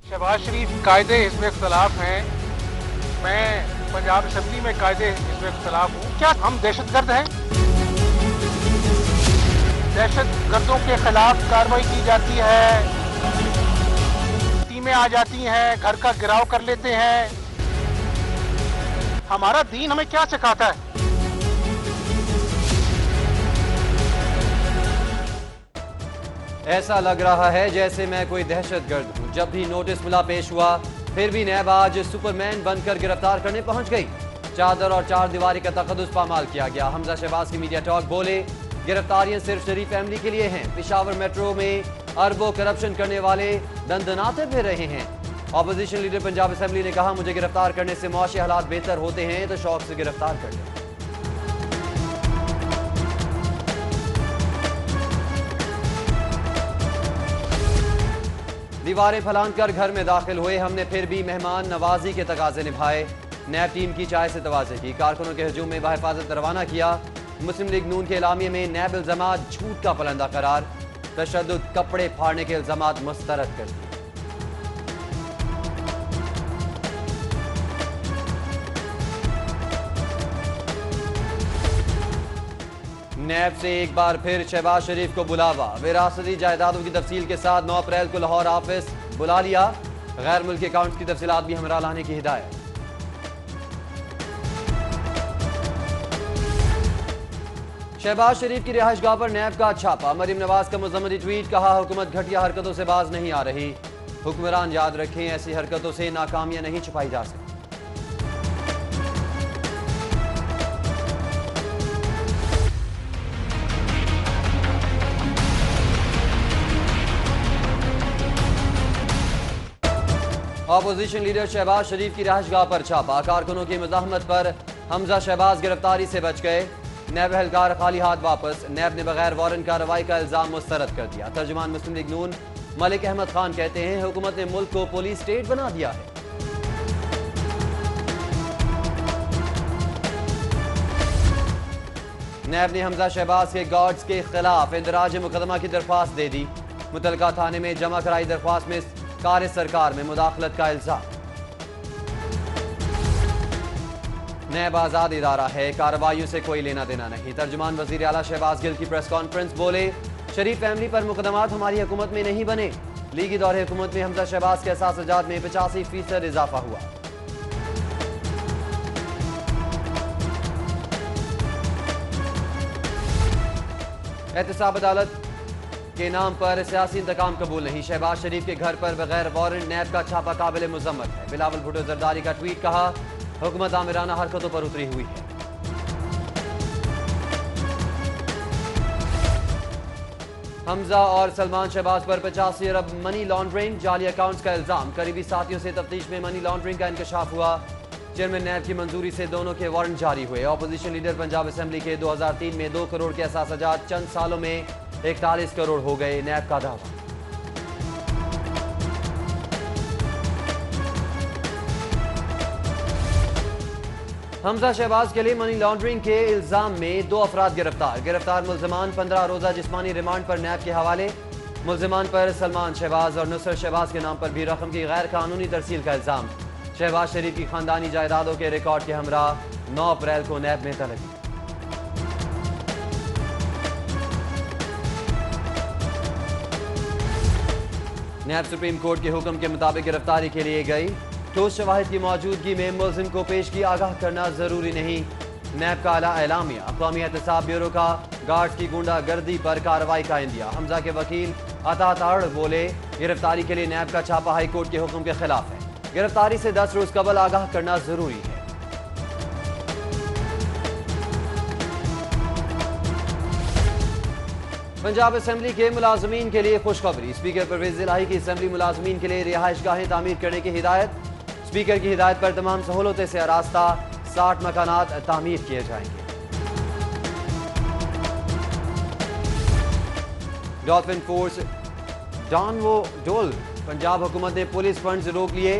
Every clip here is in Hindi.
शहबाज शरीफ कायदे हिज़्ब इख्तिलाफ हैं, मैं पंजाब असेंबली में कायदे हिज़्ब इख्तिलाफ हूँ। क्या हम दहशतगर्द हैं? दहशतगर्दों के खिलाफ कार्रवाई की जाती है, टीमें आ जाती हैं, घर का गिराव कर लेते हैं। हमारा दीन हमें क्या सिखाता है? ऐसा लग रहा है जैसे मैं कोई दहशतगर्द हूँ। जब भी नोटिस मिला पेश हुआ, फिर भी नैब आज सुपरमैन बनकर गिरफ्तार करने पहुंच गई। चादर और चार दीवारी का तकद्दुस पामाल किया गया। हमजा शहबाज की मीडिया टॉक बोले, गिरफ्तारियां सिर्फ शरीफ फैमिली के लिए हैं। पेशावर मेट्रो में अरबों करप्शन करने वाले दंदनाते फिर रहे हैं। ऑपोजिशन लीडर पंजाब असेंबली ने कहा, मुझे गिरफ्तार करने से मुआशी हालात बेहतर होते हैं तो शौक से गिरफ्तार कर लें। दीवारें फलांग कर घर में दाखिल हुए, हमने फिर भी मेहमान नवाजी के तकाजे निभाए। नैब टीम की चाय से तवाज़े की, कारकुनों के हजूम में बहिफाजत रवाना किया। मुस्लिम लीग नून के एलामिये में नैब इल्जामात झूठ का पलंदा करार, तशद्दुद, कपड़े फाड़ने के इल्जामात मुस्तरद कर दिए। नैब से एक बार फिर शहबाज शरीफ को बुलावा, विरासती जायदादों की तफसील के साथ 9 अप्रैल को लाहौर ऑफिस बुला लिया। गैर मुल्की अकाउंट्स की तफसीलात भी हमरा लाने की हिदायत। शहबाज शरीफ की रिहाइशगाह पर नैब का छापा, मरीम नवाज का मुज़म्मती ट्वीट, कहा हुकूमत घटिया हरकतों से बाज नहीं आ रही। हुक्मरान याद रखें, ऐसी हरकतों से नाकामियां नहीं छुपाई जा सकती। ऑपोजिशन लीडर शहबाज शरीफ की रिहाइशगाह पर छापा, कारकुनों की मुज़ाहमत पर हमजा शहबाज गिरफ्तारी से बच गए। नैब एहलकार खाली हाथ वापस, नैब ने बगैर वारंट कार्रवाई का इल्जाम मुस्तरद कर दिया। तर्जुमान मुस्लिम लीग नून मलिक अहमद खान कहते हैं, हुकूमत ने मुल्क को पुलिस स्टेट बना दिया है। नैब ने हमजा शहबाज के गार्ड्स के खिलाफ इंदराज मुकदमा की दरख्वास्त दे दी। मुतलका थाने में जमा कराई दरख्वास्त में कार सरकार में मुदाखलत का इल्जाम। नैब आजाद इदारा है, कार्रवाइयों से कोई लेना देना नहीं। तर्जुमान वजीर आला शहबाज गिल की प्रेस कॉन्फ्रेंस, बोले, शरीफ फैमिली पर मुकदमात हमारी हुकूमत में नहीं बने। लीगी दौरे हुकूमत में हमजा शहबाज के एहसास में 85% इजाफा हुआ। एहतसाब अदालत के नाम पर सियासी इंतकाम कबूल नहीं, शहबाज शरीफ के घर पर बगैर वारंट नैब का छापा काबिल मुजम्मत है। बिलावल भुट्टो जरदारी का ट्वीट, कहा, हुकूमत आमिराना हरकतों पर उतरी हुई है। हमजा और सलमान शहबाज पर 85 अरब मनी लॉन्ड्रिंग, जाली अकाउंट्स का इल्जाम। करीबी साथियों से तफ्तीश में मनी लॉन्ड्रिंग का इंकशाफ हुआ। चेयरमैन नैब की मंजूरी से दोनों के वारंट जारी हुए। ऑपोजिशन लीडर पंजाब असेंबली के 2003 में 2 करोड़ के एहसास चंद सालों में 41 करोड़ हो गए, नैब का दावा। हमजा शहबाज के लिए मनी लॉन्ड्रिंग के इल्जाम में 2 अफराद गिरफ्तार मुल्जिमान 15 रोजा जिस्मानी रिमांड पर नैब के हवाले। मुल्जिमान पर सलमान शहबाज और नुसरत शहबाज के नाम पर भी रकम की गैर कानूनी तरसील का इल्जाम। शहबाज शरीफ की खानदानी जायदादों के रिकॉर्ड के हमरा 9 अप्रैल को नैब में तलबी। नैब सुप्रीम कोर्ट के हुक्म के मुताबिक गिरफ्तारी के लिए गई। ठोस शवाहिद की मौजूदगी में मुल्जिम को पेशगी आगाह करना जरूरी नहीं। नैब का आला एलामिया, अक़वामी एहतसाब ब्यूरो का गार्ड्स की गुंडागर्दी पर कार्रवाई का इंदिया। हमजा के वकील अता ताड़ बोले, गिरफ्तारी के लिए नैब का छापा हाई कोर्ट के हुक्म के खिलाफ है। गिरफ्तारी से 10 रोज कबल आगाह करना जरूरी है। पंजाब असेंबली के मुलाजमीन के लिए खुशखबरी, स्पीकर परवेज इलाही की असेंबली मुलाजमीन के लिए रिहाइशगाहें तामीर करने की हिदायत। स्पीकर की हिदायत पर तमाम सहूलतें से आरास्ता 60 मकानात तामीर किए जाएंगे। डॉल्फिन फोर्स डॉनवो डोल, पंजाब हुकूमत ने पुलिस फंड्स रोक लिए।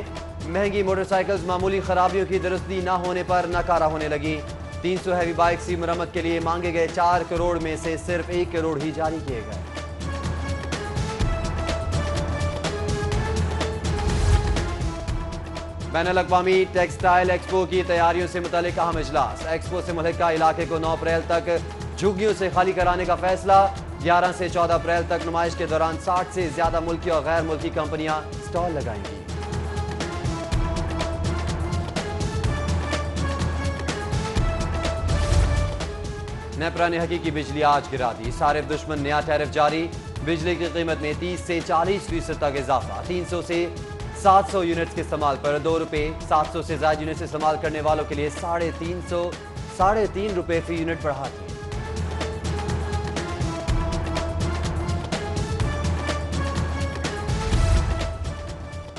महंगी मोटरसाइकिल्स मामूली खराबियों की दुरुस्ती न होने पर नकारा होने लगी। 300 हैवी बाइक्स की मरम्मत के लिए मांगे गए 4 करोड़ में से सिर्फ 1 करोड़ ही जारी किए गए। बैनुल-अक़वामी टेक्सटाइल एक्सपो की तैयारियों से मुतालिक अहम इजलास। एक्सपो से मुल्का इलाके को 9 अप्रैल तक झुग्गियों से खाली कराने का फैसला। 11 से 14 अप्रैल तक नुमाइश के दौरान 60 से ज्यादा मुल्की और गैर मुल्की कंपनियां स्टॉल लगाएंगी। नेपरा ने हकीकी बिजली आज गिरा दी। सारिफ दुश्मन नया टैरिफ जारी। बिजली की कीमत में 30 से 40% तक इजाफा। 300 से 700 यूनिट्स के इस्तेमाल पर ₹2। 700 से ज्यादा यूनिट्स इस्तेमाल करने वालों के लिए 3.5 रुपए फी यूनिट बढ़ा दिए।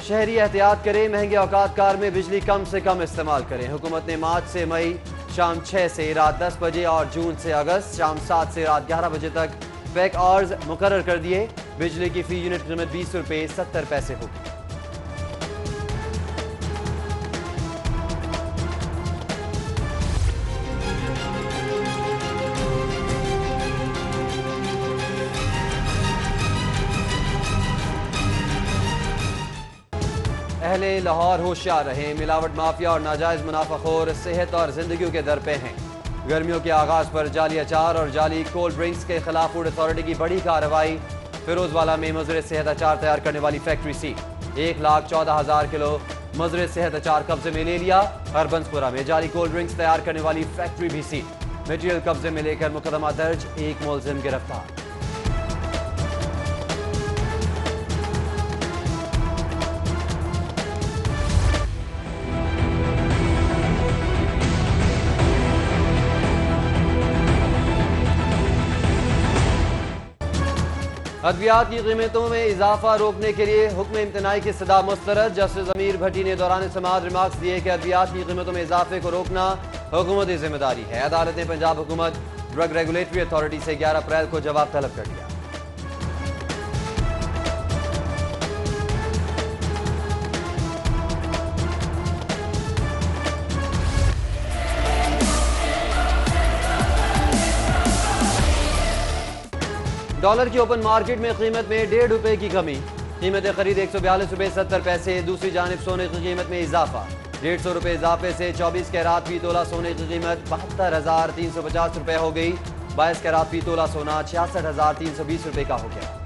शहरी एहतियात करें, महंगे औकात कार में बिजली कम से कम इस्तेमाल करें। हुकूमत ने मार्च से मई शाम 6 से रात 10 बजे और जून से अगस्त शाम 7 से रात 11 बजे तक पैक आवर्स मुकर्रर कर दिए। बिजली की फी यूनिट कीमत ₹20.70 होगी। अहले लाहौर होशियार रहें, मिलावट माफिया और नाजायज मुनाफाखोर सेहत और जिंदगी के दर पे हैं। गर्मियों के आगाज पर जाली अचार और जाली कोल्ड ड्रिंक्स के खिलाफ फूड अथॉरिटी की बड़ी कार्रवाई। फिरोजवाला में मुजरे सेहत अचार तैयार करने वाली फैक्ट्री सी 1,14,000 किलो मुजरे सेहत अचार कब्जे में ले लिया। हरबंसपुरा में जाली कोल्ड ड्रिंक्स तैयार करने वाली फैक्ट्री भी सी। मटीरियल कब्जे में लेकर मुकदमा दर्ज, एक मुलजिम गिरफ्तार। अद्वियात की कीमतों में इजाफा रोकने के लिए हुक्म इम्तनाई की सदा मुस्तरद। जस्टिस अमीर भट्टी ने दौरान समाअत रिमार्क्स दिए कि अद्वियात की कीमतों में इजाफे को रोकना हुकूमत की जिम्मेदारी है। अदालत ने पंजाब हुकूमत ड्रग रेगुलेटरी अथॉरिटी से 11 अप्रैल को जवाब तलब कर लिया। डॉलर की ओपन मार्केट में कीमत में ₹1.5 की कमी। कीमत खरीद ₹142.70। दूसरी जानिब सोने की कीमत में इजाफा। ₹150 इजाफे से 24 कैरात फी तोला सोने की कीमत ₹72,350 हो गई। 22 कैरात फी तोला सोना ₹66,320 का हो गया।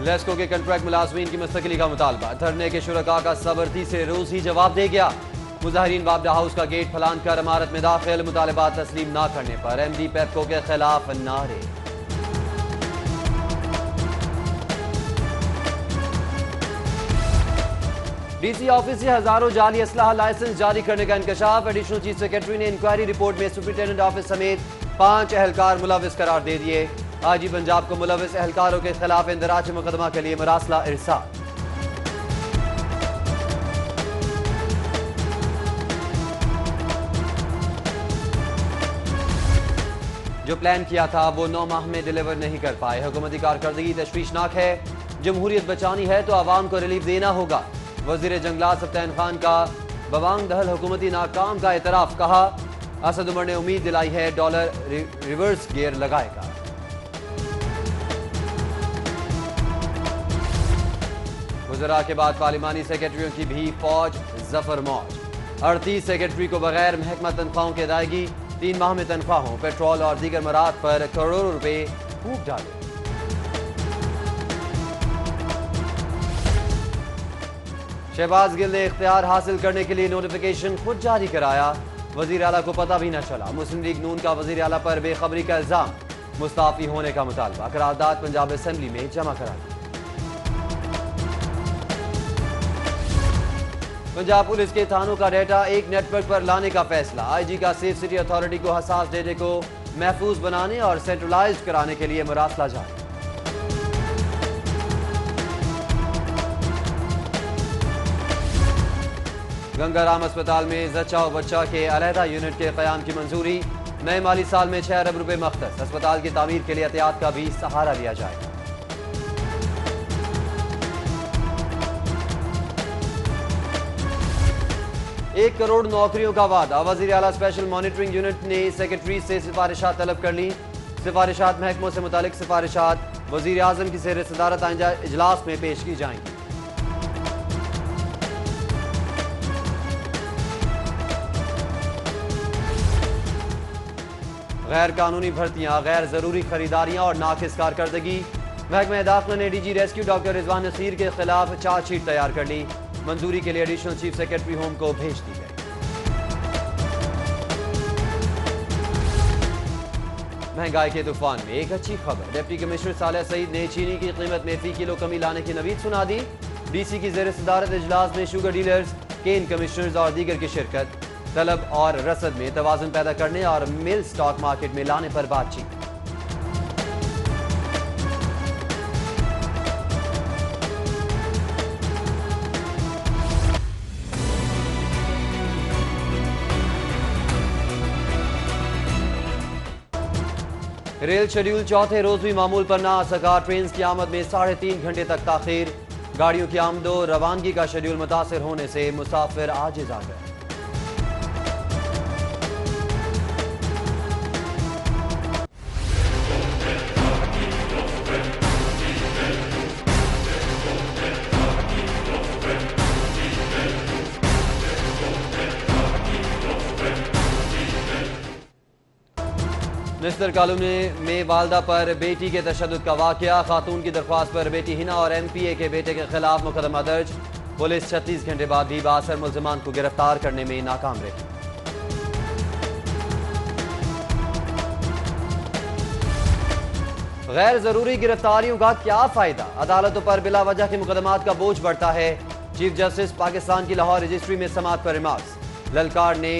लेस्को के कंट्रैक्ट मुलाजमीन की मुस्तकिली का मुतालबा। धरने के शुरका का सबर तीसरे रोज ही जवाब दे गया। मुजाहिरीन वापडा हाउस का गेट फलांग कर इमारत में दाखिल। मुतालबात तस्लीम न करने पर MD पेप्को के खिलाफ नारे। DC ऑफिस से हजारों जाली असलाह लाइसेंस जारी करने का इंकशाफ। एडिशनल चीफ सेक्रेटरी ने इंक्वायरी रिपोर्ट में सुपरिटेंडेंट ऑफिस समेत 5 एहलकार मुलविस करार दे दिए। आजी पंजाब को मुलविस एहलकारों के खिलाफ इंदराज मुकदमा के लिए मरासला इरसाल। जो प्लान किया था वो 9 माह में डिलीवर नहीं कर पाए। हुकूमती कारकर्दगी तशवीशनाक है। जमहूरियत बचानी है तो आवाम को रिलीफ देना होगा। वजीर जंगलात सफ्तान खान का बवांग दहल हुकूमती नाकाम का एतराफ। कहा असद उमर ने उम्मीद दिलाई है डॉलर रिवर्स गियर लगाएगा। गुजरा के बाद पार्लिमानी सेक्रेटरियों की भी फौज जफर मौज। 38 सेक्रेटरी को बगैर महकमा तनख्वाहों की अदायगी। 3 माह में तनख्वाहों, पेट्रोल और दीगर मराद पर करोड़ों रुपए फूंक डाले। शहबाज गिल ने इख्तियार हासिल करने के लिए नोटिफिकेशन खुद जारी कराया। वजीर आला को पता भी न चला। मुस्लिम लीग नून का वजीर आला पर बेखबरी का इल्जाम। मुस्ताफी होने का मुतालबा। करारदाद पंजाब असेंबली में जमा करा दी। पंजाब पुलिस के थानों का डेटा एक नेटवर्क पर लाने का फैसला। IG का सेफ सिटी अथॉरिटी को हसास डेटे को महफूज बनाने और सेंट्रलाइज्ड कराने के लिए मरासला जारी। गंगाराम अस्पताल में जच्चा और बच्चा के अलहदा यूनिट के क़याम की मंजूरी। नए माली साल में 6 अरब रुपए मख्तस। अस्पताल की तामीर के लिए एहतियात का भी सहारा लिया जाएगा। एक करोड़ नौकरियों का वादा। वज़ीर आला स्पेशल मॉनिटरिंग यूनिट ने सेक्रेटरी से सिफारिशात तलब कर ली। सिफारिशात महकमों से मुतालिक सिफारिशात वज़ीर आज़म की ज़ेर सदारत आइंदा इजलास में पेश की जाएंगी। गैर कानूनी भर्तियां, गैर जरूरी खरीदारियां और नाकिस कारकर्दगी। महकमा दाखिला ने DG rescue doctor Rizwan Naseer के खिलाफ चार्जशीट तैयार कर ली। मंजूरी के लिए एडिशनल चीफ सेक्रेटरी होम को भेज दी गई। महंगाई के तूफान में एक अच्छी खबर। डिप्टी कमिश्नर सालेह सईद ने चीनी की कीमत में फी किलो कमी लाने की नवीद सुना दी। डीसी की ज़ेर सदारत इजलास में शुगर डीलर्स, केन कमिश्नर्स और दीगर की शिरकत। तलब और रसद में तवाज़ुन पैदा करने और मिल स्टॉक मार्केट में लाने पर बातचीत। रेल शेड्यूल चौथे रोज भी मामूल पर ना आ सका। ट्रेन की आमद में 3.5 घंटे तक ताखीर। गाड़ियों की आमदो रवानगी का शेड्यूल मुतासिर होने से मुसाफिर आजिज आ गए। निस्तर कॉलोनी में वालदा पर बेटी के तशद्दुद का वाकया। खातून की दरख्वास्त पर बेटी हिना और MPA के बेटे के खिलाफ मुकदमा दर्ज। पुलिस 36 घंटे बाद भी बासर मुल्जिमान को गिरफ्तार करने में नाकाम रही। गैर जरूरी गिरफ्तारियों का क्या फायदा? अदालतों पर बिला वजह के मुकदमात का बोझ बढ़ता है। चीफ जस्टिस पाकिस्तान की लाहौर रजिस्ट्री में समाअत पर रिमार्क्स। ललकार ने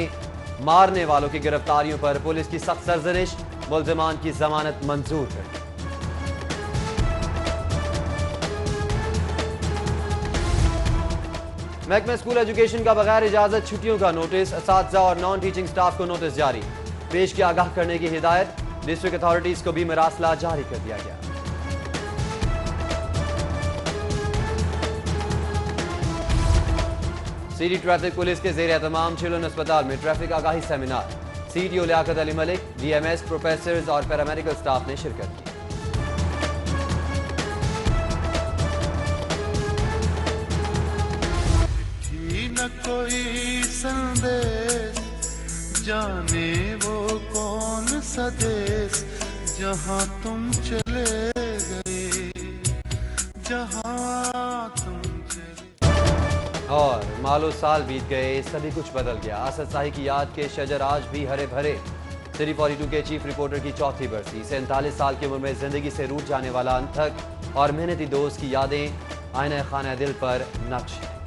मारने वालों की गिरफ्तारियों पर पुलिस की सख्त सरजनिश। मुल्जिमान की जमानत मंजूर कर दी। महकमा स्कूल एजुकेशन का बगैर इजाजत छुट्टियों का नोटिस। असातिज़ा और नॉन टीचिंग स्टाफ को नोटिस जारी। पेश की आगाह करने की हिदायत। डिस्ट्रिक्ट अथॉरिटीज को भी मरासला जारी कर दिया गया। सिटी ट्रैफिक पुलिस के ज़ेर एहतमाम चिल्ड्रन अस्पताल में ट्रैफिक आगाही seminar. CTO Liaquat Ali Malik, DMS, professors और पैरामेडिकल स्टाफ ने शिरकत की। न कोई संदेश जाने वो कौन सा देश जहां तुम चले गए, जहां तुम चले। और मालो साल बीत गए, सभी कुछ बदल गया। असद शाही की याद के शजर आज भी हरे भरे। सिटी 42 के चीफ रिपोर्टर की चौथी बरसी। 47 साल की उम्र में जिंदगी से रूठ जाने वाला अनथक और मेहनती दोस्त की यादें आईना खाना दिल पर नक्श है।